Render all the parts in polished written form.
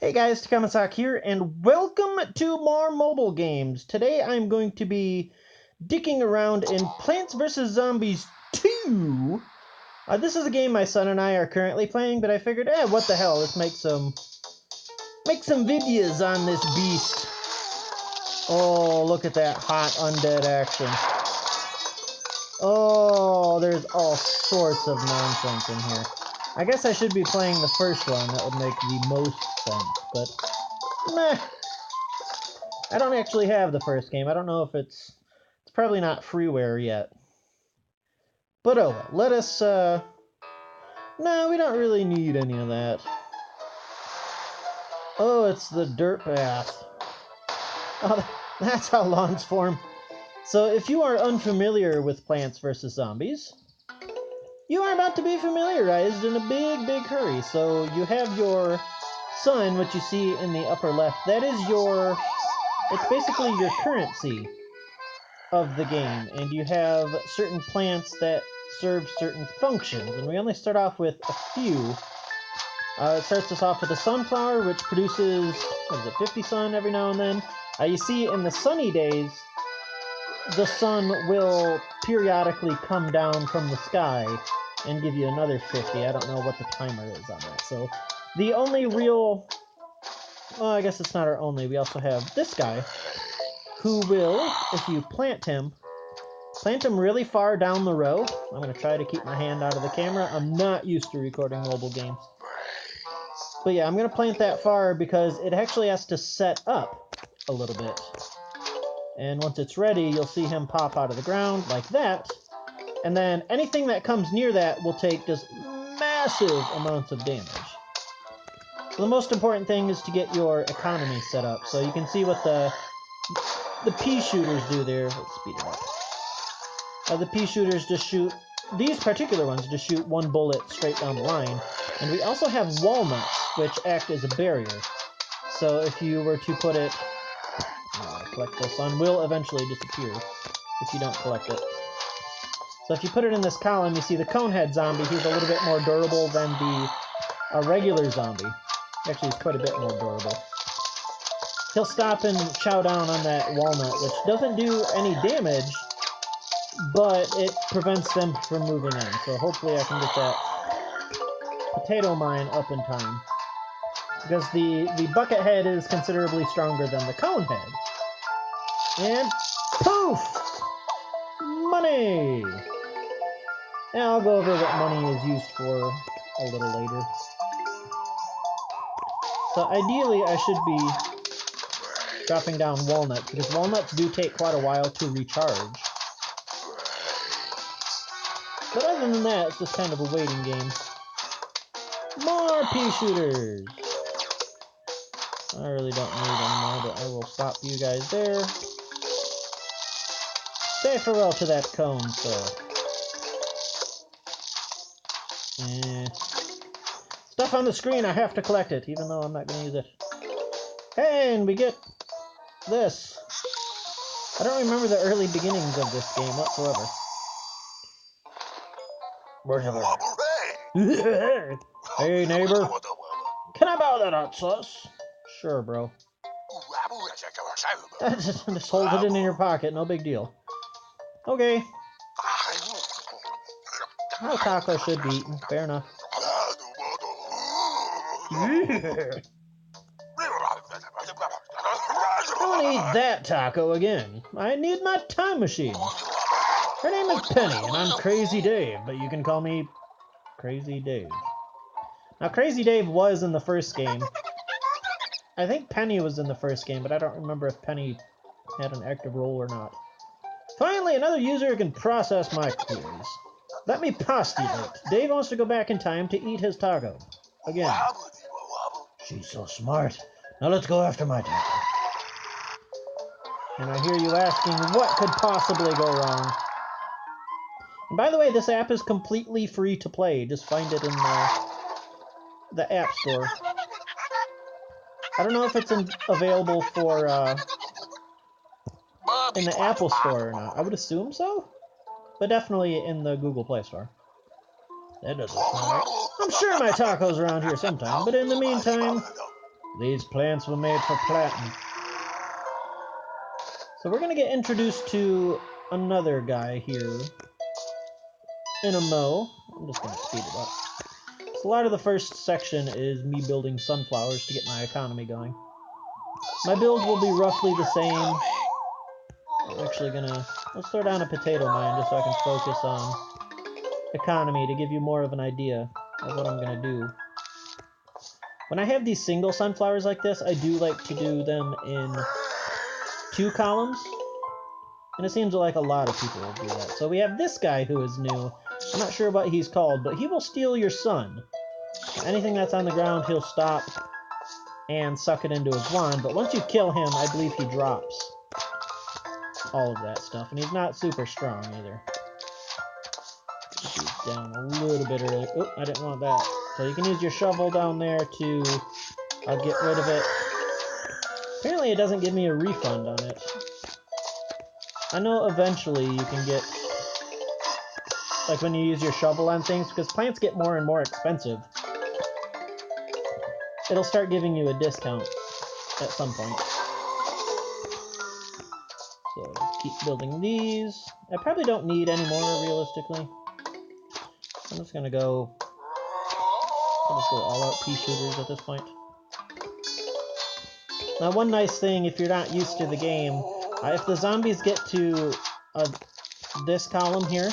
Hey guys, Takamasak here, and welcome to more mobile games. Today I'm going to be dicking around in Plants vs. Zombies 2. This is a game my son and I are currently playing, but I figured, what the hell, let's make some videos on this beast. Oh, look at that hot undead action. Oh, there's all sorts of nonsense in here. I guess I should be playing the first one, that would make the most sense, but meh. I don't actually have the first game. I don't know if it's probably not freeware yet. But oh well, let us, no, we don't really need any of that. Oh, it's the dirt path. Oh, that's how lawns form. So if you are unfamiliar with Plants vs. Zombies, you are about to be familiarized in a big hurry. So you have your sun, which you see in the upper left. That is it's basically your currency of the game, and you have certain plants that serve certain functions, and we only start off with a few. It starts us off with a sunflower, which produces, 50 sun every now and then. You see in the sunny days, the sun will periodically come down from the sky and give you another 50. I don't know what the timer is on that. So the only real, well, I guess it's not our only, we also have this guy, who will, if you plant him really far down the row. I'm going to try to keep my hand out of the camera. I'm not used to recording mobile games. But yeah, I'm going to plant that far because it actually has to set up a little bit. And once it's ready, you'll see him pop out of the ground like that. And then anything that comes near that will take just massive amounts of damage. So the most important thing is to get your economy set up. So you can see what the pea shooters do there. Let's speed it up. The pea shooters just shoot, these particular ones just shoot one bullet straight down the line. And we also have walnuts, which act as a barrier. So if you were to put it, collect this, sun will eventually disappear if you don't collect it. So if you put it in this column, you see the conehead zombie. He's a little bit more durable than the regular zombie. Actually, he's quite a bit more durable. He'll stop and chow down on that walnut, which doesn't do any damage, but it prevents them from moving in. So hopefully I can get that potato mine up in time. Because the bucket head is considerably stronger than the cone head. And poof! Money! And I'll go over what money is used for a little later. So ideally I should be dropping down walnuts, because walnuts do take quite a while to recharge. But other than that, it's just kind of a waiting game. More pea shooters! I really don't need any more, but I will stop you guys there. Say farewell to that cone, so. Stuff on the screen, I have to collect it, even though I'm not going to use it. Hey, and we get this. I don't remember the early beginnings of this game whatsoever. Hey, neighbor. Can I borrow that hot sauce? Sure, bro. Just hold it in your pocket, no big deal. Okay. No taco should be eaten, fair enough. I want to eat that taco again. I need my time machine. Her name is Penny, and I'm Crazy Dave, but you can call me Crazy Dave. Now, Crazy Dave was in the first game. I think Penny was in the first game, but I don't remember if Penny had an active role or not. Finally, another user can process my queries. Let me postulate. Dave wants to go back in time to eat his taco. Again. She's so smart. Now let's go after my taco. And I hear you asking, what could possibly go wrong? And by the way, this app is completely free to play. Just find it in the App Store. I don't know if it's available for in the Apple Store or not. I would assume so, but definitely in the Google Play Store. That doesn't sound right. I'm sure my taco's around here sometime, but in the meantime, These plants were made for planting. So we're going to get introduced to another guy here in a Mo. I'm just going to speed it up. So a lot of the first section is me building sunflowers to get my economy going. My build will be roughly the same. I'm actually going to... Let's throw down a potato mine just so I can focus on economy to give you more of an idea of what I'm going to do. When I have these single sunflowers like this, I do like to do them in 2 columns. And it seems like a lot of people will do that. So we have this guy who is new. I'm not sure what he's called, but he will steal your sun. Anything that's on the ground, he'll stop and suck it into his wand. But once you kill him, I believe he drops all of that stuff. And he's not super strong either. He's down a little bit early. Oh, I didn't want that. So you can use your shovel down there to get rid of it. Apparently it doesn't give me a refund on it. I know eventually you can get, like when you use your shovel on things, because plants get more and more expensive, it'll start giving you a discount at some point. So just keep building these. I probably don't need any more, realistically. I'm just gonna go... I'll just go all out pea shooters at this point. Now one nice thing, if you're not used to the game, if the zombies get to this column here,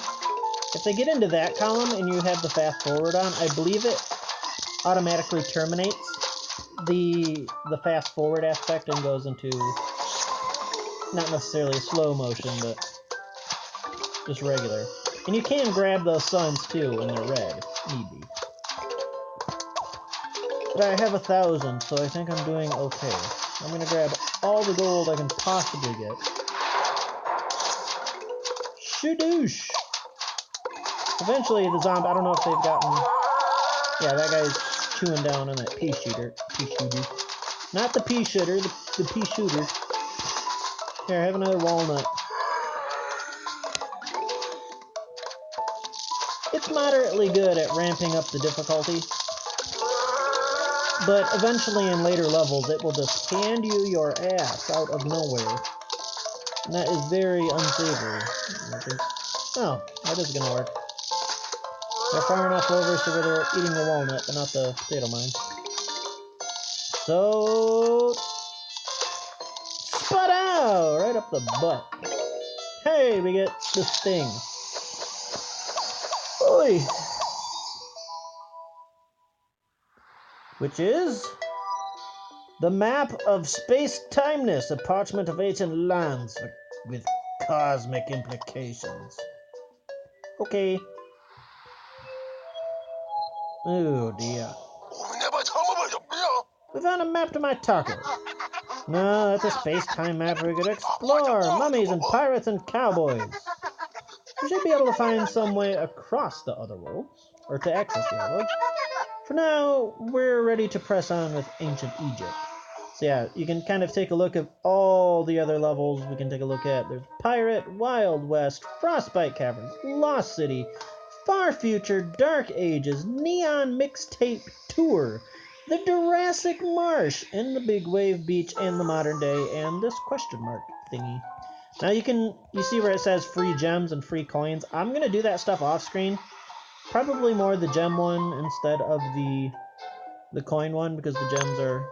if they get into that column and you have the fast forward on, I believe it automatically terminates the fast forward aspect and goes into not necessarily slow motion, but just regular. And you can grab those suns too when they're red, if need be. But I have 1,000, so I think I'm doing okay. I'm gonna grab all the gold I can possibly get. Shadoosh! Eventually the zombie, I don't know if they've gotten... Yeah, that guy's chewing down on that pea shooter. Pea shooter. Not the pea shooter, the pea shooter. Here, have another walnut. It's moderately good at ramping up the difficulty. But eventually in later levels, it will just hand you your ass out of nowhere. And that is very unsavory. Oh, that is gonna work. They're far enough over so they're eating the walnut, but not the potato mine. So... Sput out! Right up the butt. Hey, we get the sting. Oi! Which is... The map of space-timeness, a parchment of ancient lands with cosmic implications. Okay. Oh dear. We found a map to my taco. No, that's a space-time map we could explore. Mummies and pirates and cowboys. We should be able to find some way across the other worlds, or to access the other worlds. For now, we're ready to press on with ancient Egypt. So yeah, you can kind of take a look at all the other levels we can take a look at. There's Pirate, Wild West, Frostbite Caverns, Lost City, Far Future, Dark Ages, Neon Mixtape Tour, the Jurassic Marsh, and the Big Wave Beach, and the Modern Day, and this question mark thingy. Now you see where it says free gems and free coins. I'm going to do that stuff off screen. Probably more the gem one instead of the coin one, because the gems are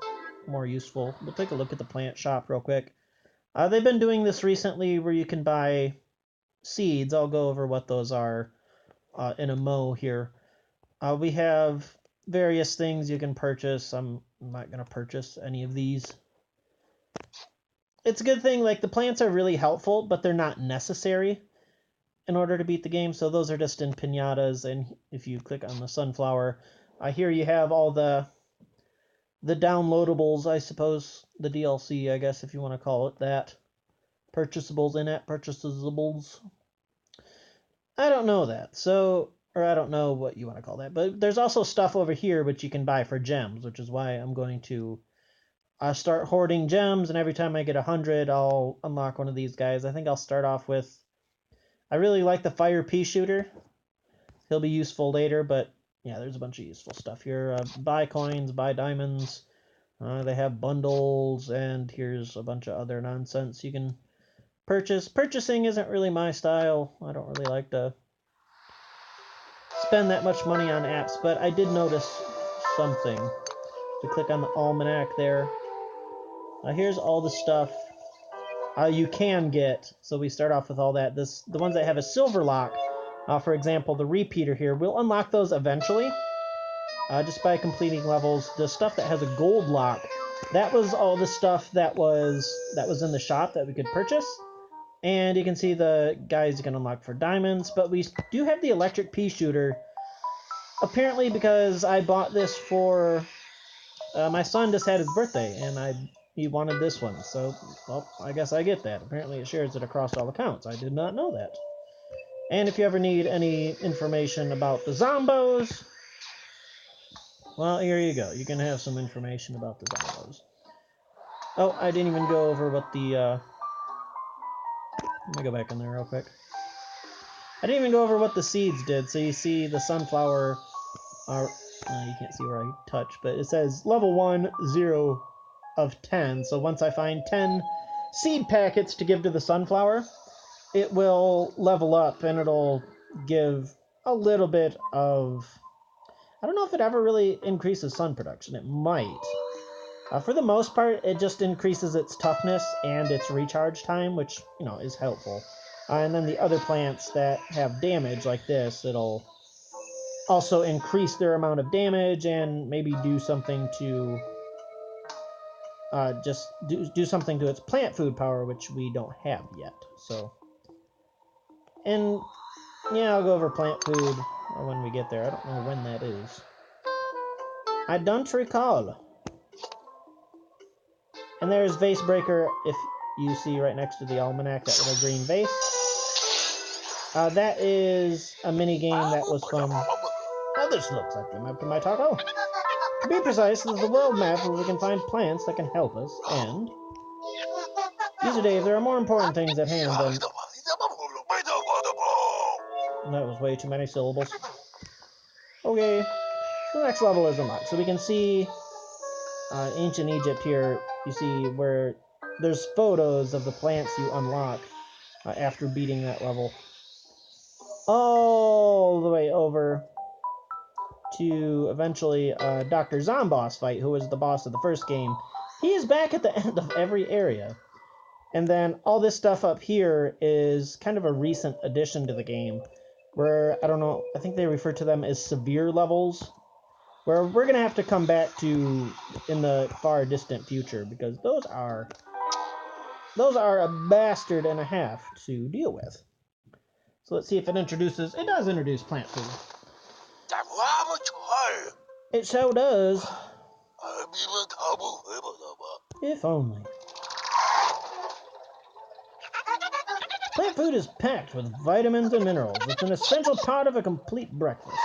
more useful. We'll take a look at the plant shop real quick. They've been doing this recently where you can buy seeds. I'll go over what those are in a mo here. We have various things you can purchase. I'm not going to purchase any of these. It's a good thing, like the plants are really helpful, but they're not necessary in order to beat the game. So those are just in pinatas, and if you click on the sunflower, here you have all the downloadables, I suppose, the DLC, I guess, if you want to call it that. Purchasables, in-app purchasables. I don't know that, so, or I don't know what you want to call that, but there's also stuff over here which you can buy for gems, which is why I'm going to start hoarding gems, and every time I get 100, I'll unlock one of these guys. I think I'll start off with, I really like the fire pea shooter. He'll be useful later, but yeah, there's a bunch of useful stuff here. Buy coins, buy diamonds, They have bundles, and here's a bunch of other nonsense you can purchase. Purchasing isn't really my style. I don't really like to spend that much money on apps, but I did notice something. If we click on the almanac there, here's all the stuff you can get. So we start off with all that. The ones that have a silver lock, for example, the repeater here, we'll unlock those eventually, just by completing levels. The stuff that has a gold lock, that was all the stuff that was in the shop that we could purchase. And you can see the guys you can unlock for diamonds, but we do have the electric pea shooter. Apparently, because I bought this for my son just had his birthday, and he wanted this one, so well, I guess I get that. Apparently, it shares it across all accounts. I did not know that. And if you ever need any information about the Zombos, well, here you go. You can have some information about the Zombos. Oh, I didn't even go over what the let me go back in there real quick. I didn't even go over what the seeds did. So you see the sunflower, you can't see where I touch, but it says level 1, 0 of 10. So once I find 10 seed packets to give to the sunflower, it will level up and it'll give a little bit of... I don't know if it ever really increases sun production. It might. For the most part, it just increases its toughness and its recharge time, which, is helpful. And then the other plants that have damage like this, it'll also increase their amount of damage and maybe do something to just do something to its plant food power, which we don't have yet. So, and yeah, I'll go over plant food when we get there. I don't know when that is. I don't recall. And there's Vase Breaker, if you see right next to the almanac, that little green vase. That is a mini game that was from... Oh, this looks like the map to my taco. To be precise, this is the world map where we can find plants that can help us, and... User Dave, there are more important things at hand than... That was way too many syllables. Okay, so the next level is unlocked. So we can see ancient Egypt here. You see where there's photos of the plants you unlock after beating that level. All the way over to eventually Dr. Zomboss fight, who was the boss of the first game. He is back at the end of every area. And then all this stuff up here is kind of a recent addition to the game, where, I don't know, I think they refer to them as severe levels, where we're going to have to come back to in the far distant future, because those are a bastard and a half to deal with. So let's see if it does introduce plant food. It so does. If only. Plant food is packed with vitamins and minerals. It's an essential part of a complete breakfast.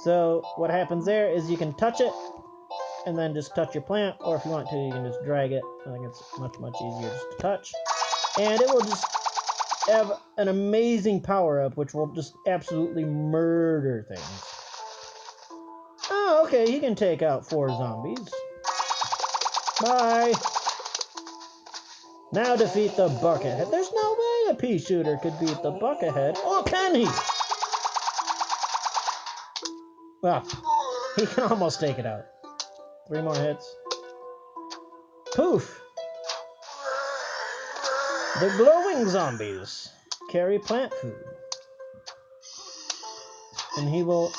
So what happens there is you can touch it, and then just touch your plant, or if you want to, you can just drag it. I think it's much, much easier just to touch. And it will just have an amazing power-up, which will just absolutely murder things. Oh, okay, he can take out 4 zombies. Bye! Now defeat the Buckethead. There's no way a pea shooter could beat the Buckethead. Or can he? Well, he can almost take it out. 3 more hits. Poof! The glowing zombies carry plant food. And he will...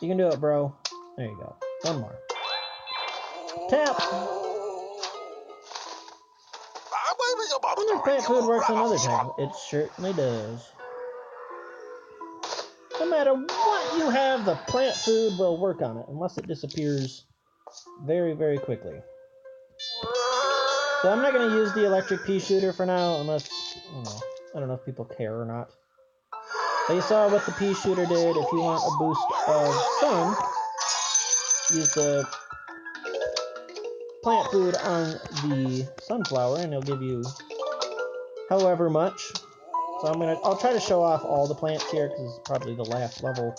You can do it, bro. There you go. 1 more. Tap! I wonder if plant food works on other types. It certainly does. No matter what you have, the plant food will work on it, unless it disappears very, very quickly. So I'm not going to use the electric pea shooter for now, unless, I don't know if people care or not. But you saw what the pea shooter did. If you want a boost of sun, use the plant food on the sunflower, and it'll give you however much. So I'll try to show off all the plants here because it's probably the last level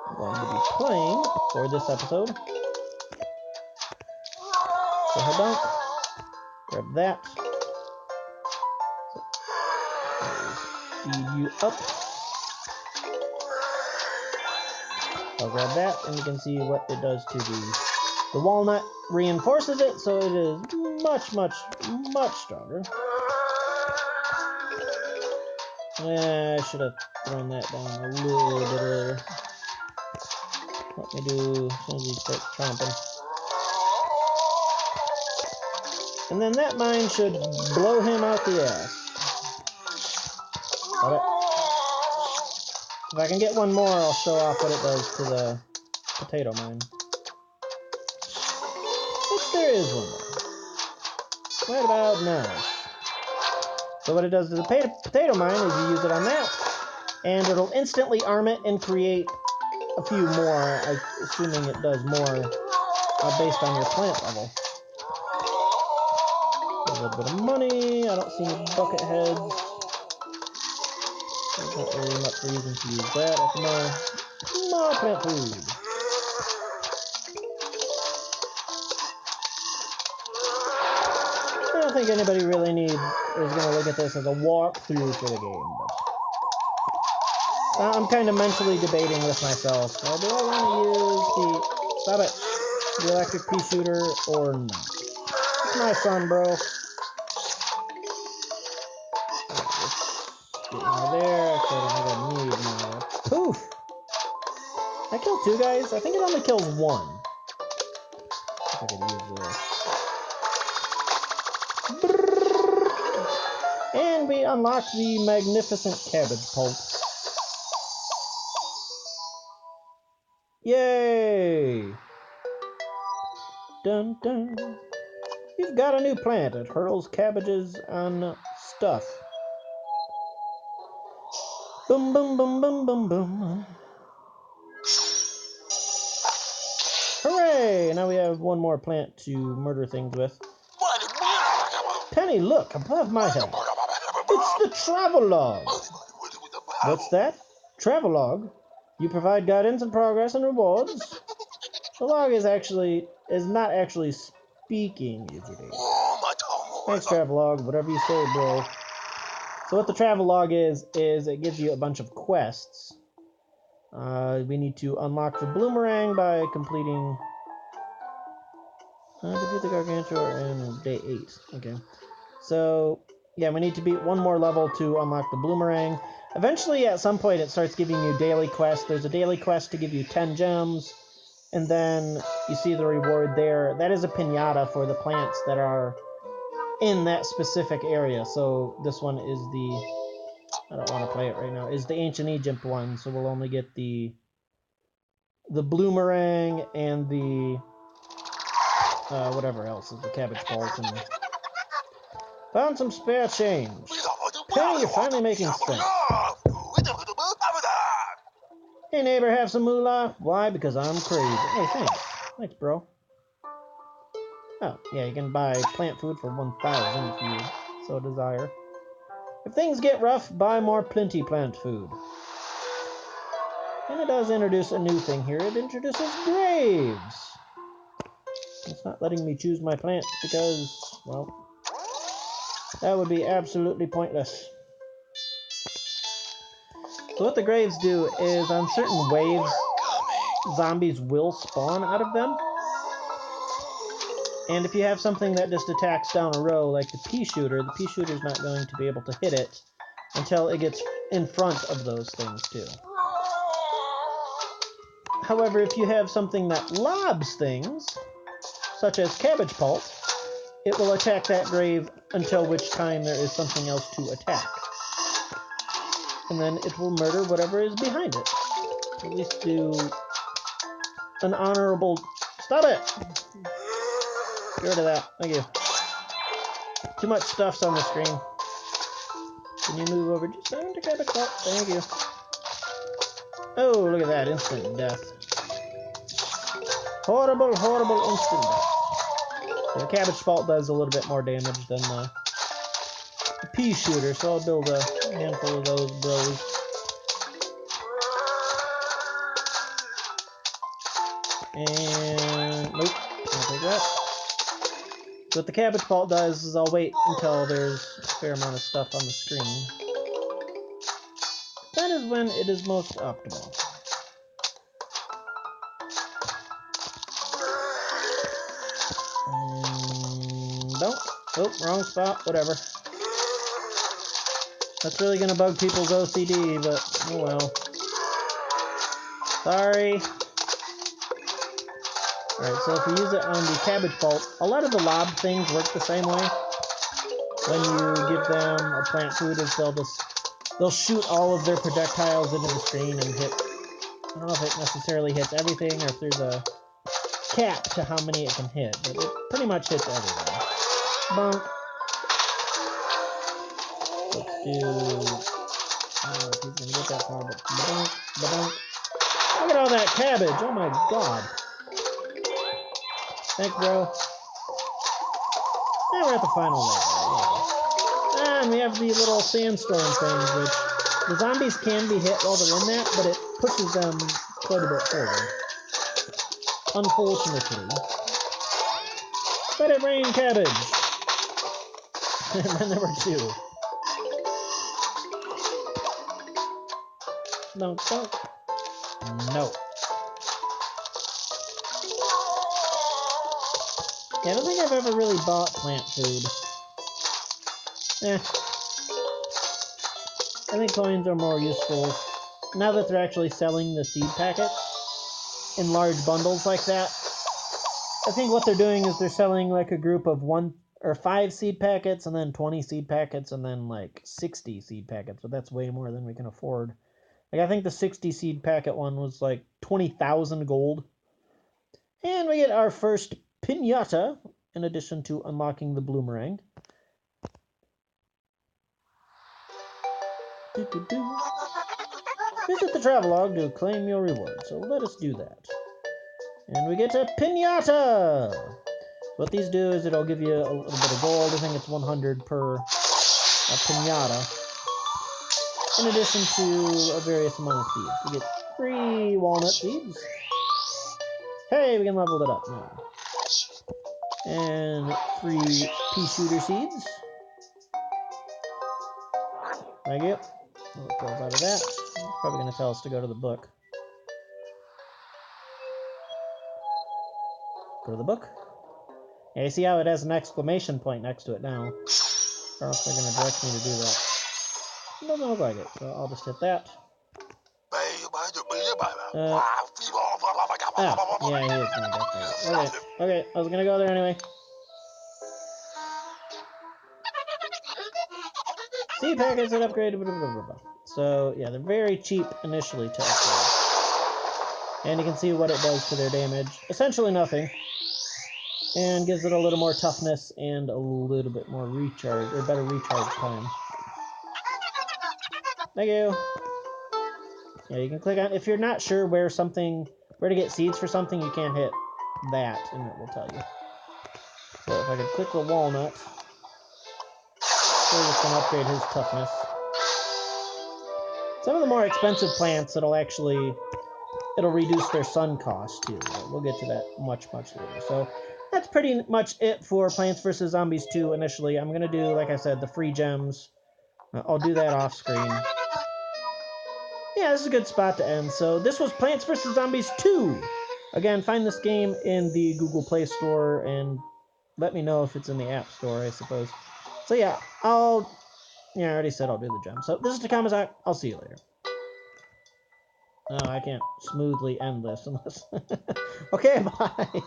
I'm going to be playing for this episode. So head down, grab that. Speed you up. I'll grab that, and you can see what it does to the walnut. Reinforces it, so it is much, much, much stronger. I should have thrown that down a little bit earlier. Let me do as soon as he starts chomping. And then that mine should blow him out the ass. Got it. If I can get one more, I'll show off what it does to the potato mine. Which there is one more. Right about now. So what it does to the potato mine is you use it on that, and it'll instantly arm it and create a few more, assuming it does more based on your plant level. A little bit of money. I don't see any bucket heads. There's not really much reason to use that. More plant food. I don't think anybody really is going to look at this as a walkthrough for the game. But I'm kind of mentally debating with myself. Well, do I want to use the electric pea shooter or not? It's my son, bro. Get out of there. I don't need more. Poof! I killed 2 guys. I think it only kills 1. If I could use this. And we unlock the magnificent cabbage pulp. Yay! Dun dun. You've got a new plant. It hurls cabbages on stuff. Boom, boom, boom, boom, boom, boom. Hooray! Now we have one more plant to murder things with. Penny, look, above my head. It's the travelogue. What's that? Travelogue? You provide guidance and progress and rewards. The log is not actually speaking, is it? Thanks, travelogue. Whatever you say, bro. So what the travelogue is it gives you a bunch of quests. We need to unlock the bloomerang by completing defeat the Gargantua in day 8. Okay. So yeah, we need to beat one more level to unlock the bloomerang. Eventually, at some point, it starts giving you daily quests. There's a daily quest to give you 10 gems, and then you see the reward there. That is a piñata for the plants that are in that specific area. So this one is I don't want to play it right now, is the Ancient Egypt one. So we'll only get the bloomerang and the whatever else is the cabbage pulse. And found some spare change. Penny, you're finally making sense. Hey neighbor, have some moolah? Why? Because I'm crazy. Hey, thanks. Thanks, bro. Oh, yeah, you can buy plant food for 1,000 if you so desire. If things get rough, buy more plenty plant food. And it does introduce a new thing here. It introduces graves. It's not letting me choose my plants because, well, that would be absolutely pointless. So what the graves do is on certain waves, zombies will spawn out of them. And if you have something that just attacks down a row, like the pea shooter is not going to be able to hit it until it gets in front of those things too. However, if you have something that lobs things, such as cabbage pulp, it will attack that grave until which time there is something else to attack. And then it will murder whatever is behind it. At least do an honorable... Stop it! Get rid of that. Thank you. Too much stuff's on the screen. Can you move over just down to cabbage pulp? Thank you. Oh, look at that. Instant death. Horrible, horrible instant death. The cabbage pulp does a little bit more damage than the a pea shooter, so I'll build a handful of those bros. And nope, can't take that. So what the cabbage pult does is I'll wait until there's a fair amount of stuff on the screen. That is when it is most optimal. Don't. Oh, wrong spot. Whatever. That's really gonna bug people's OCD, but oh well. Sorry. Alright, so if you use it on the cabbage pult, a lot of the lob things work the same way. When you give them a plant food, is they'll shoot all of their projectiles into the screen and hit. I don't know if it necessarily hits everything or if there's a cap to how many it can hit, but it pretty much hits everything. Bonk. Let's do. I don't know if he's gonna get that far, but bonk, bonk. Look at all that cabbage! Oh my god! Thanks, bro. And we're at the final level. Yeah. And we have the little sandstorm things, which the zombies can be hit while they're in that, but it pushes them quite a bit further. Unfortunately. Let it rain cabbage! And then there were two. No, don't. No. Yeah, I don't think I've ever really bought plant food. I think coins are more useful now that they're actually selling the seed packets in large bundles like that. I think what they're doing is they're selling like a group of 1 or 5 seed packets and then 20 seed packets and then like 60 seed packets, but that's way more than we can afford. Like I think the 60 seed packet one was like 20,000 gold. And we get our first pinata in addition to unlocking the bloomerang. Visit the travelogue to claim your reward, so let us do that. And we get a pinata! What these do is it'll give you a little bit of gold. I think it's 100 per pinata. In addition to a various amount of seeds. We get 3 walnut seeds. Hey, we can level it up now. And 3 pea shooter seeds. Thank you. We'll close out of that. It's probably going to tell us to go to the book. Go to the book. Yeah, you see how it has an exclamation point next to it now. I don't know if they're going to direct me to do that. It doesn't look like it, so I'll just hit that. Yeah, he is going to get there. Okay, I was going to go there anyway. Seed packets that upgrade, blah, blah, blah, blah. So, yeah, they're very cheap initially to upgrade. And you can see what it does to their damage. Essentially nothing. And gives it a little more toughness and a little bit more recharge, or better recharge time. Thank you. Yeah, you can click on, if you're not sure where to get seeds for something, you can hit that and it will tell you. So if I could click the walnut, we're just going to upgrade his toughness. Some of the more expensive plants, it'll reduce their sun cost too. We'll get to that much, much later. So that's pretty much it for Plants vs. Zombies 2 initially. I'm going to do, like I said, the free gems. I'll do that off screen. Yeah, this is a good spot to end. So this was Plants vs. Zombies 2. Again, find this game in the Google Play Store and let me know if it's in the App Store, I suppose. So yeah, I already said I'll do the gem. So this is Takamazak. I'll see you later. No, I can't smoothly end this unless... Okay, bye!